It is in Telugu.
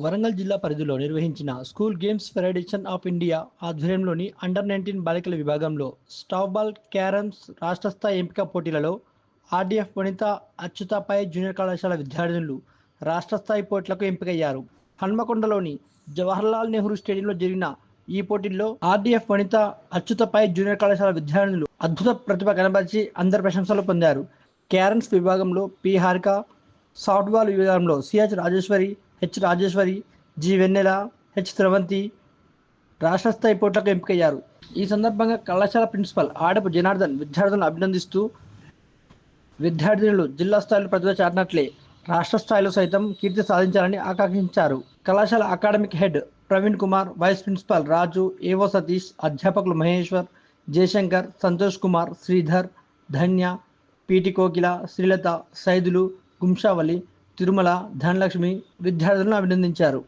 వరంగల్ జిల్లా పరిధిలో నిర్వహించిన school games federation of India ఆధ్వర్యంలోని అండర్-19 బాలికల విభాగంలో స్టాఫ్ బాల్, క్యారమ్స్ రాష్ట్ర స్థాయి ఎంపిక పోటీలలో ఆర్డీఎఫ్ వనిత అచ్యుతపై జూనియర్ కళాశాల విద్యార్థినులు రాష్ట్ర స్థాయి పోటీలకు ఎంపికయ్యారు. హన్మకొండలోని జవహర్లాల్ నెహ్రూ స్టేడియంలో జరిగిన ఈ పోటీల్లో ఆర్డీఎఫ్ వనిత అచ్యుతపై జూనియర్ కళాశాల విద్యార్థినులు అద్భుత ప్రతిభ కనబరిచి అందరి ప్రశంసలు పొందారు. క్యారమ్స్ విభాగంలో పి హారిక, సాఫ్ట్ బాల్ విభాగంలో CH Rajeshwari, H Rajeshwari, G Vennela, H Sravanthi రాష్ట్ర స్థాయి పోటీలకు ఎంపికయ్యారు. ఈ సందర్భంగా కళాశాల ప్రిన్సిపల్ ఆడపు జనార్దన్ విద్యార్థులను అభినందిస్తూ విద్యార్థినులు జిల్లా స్థాయిలో ప్రతిభ చాటినట్లే రాష్ట్ర స్థాయిలో సైతం కీర్తి సాధించాలని ఆకాంక్షించారు. కళాశాల academic head Praveen Kumar, vice principal Raju, AO Satish, అధ్యాపకులు మహేశ్వర్, జయశంకర్, సంతోష్ కుమార్, శ్రీధర్, ధన్య, పీటి కోకిల, శ్రీలత, సైదులు, గుంషావళి, తిరుమల, ధనలక్ష్మి విద్యార్థులను అభినందించారు.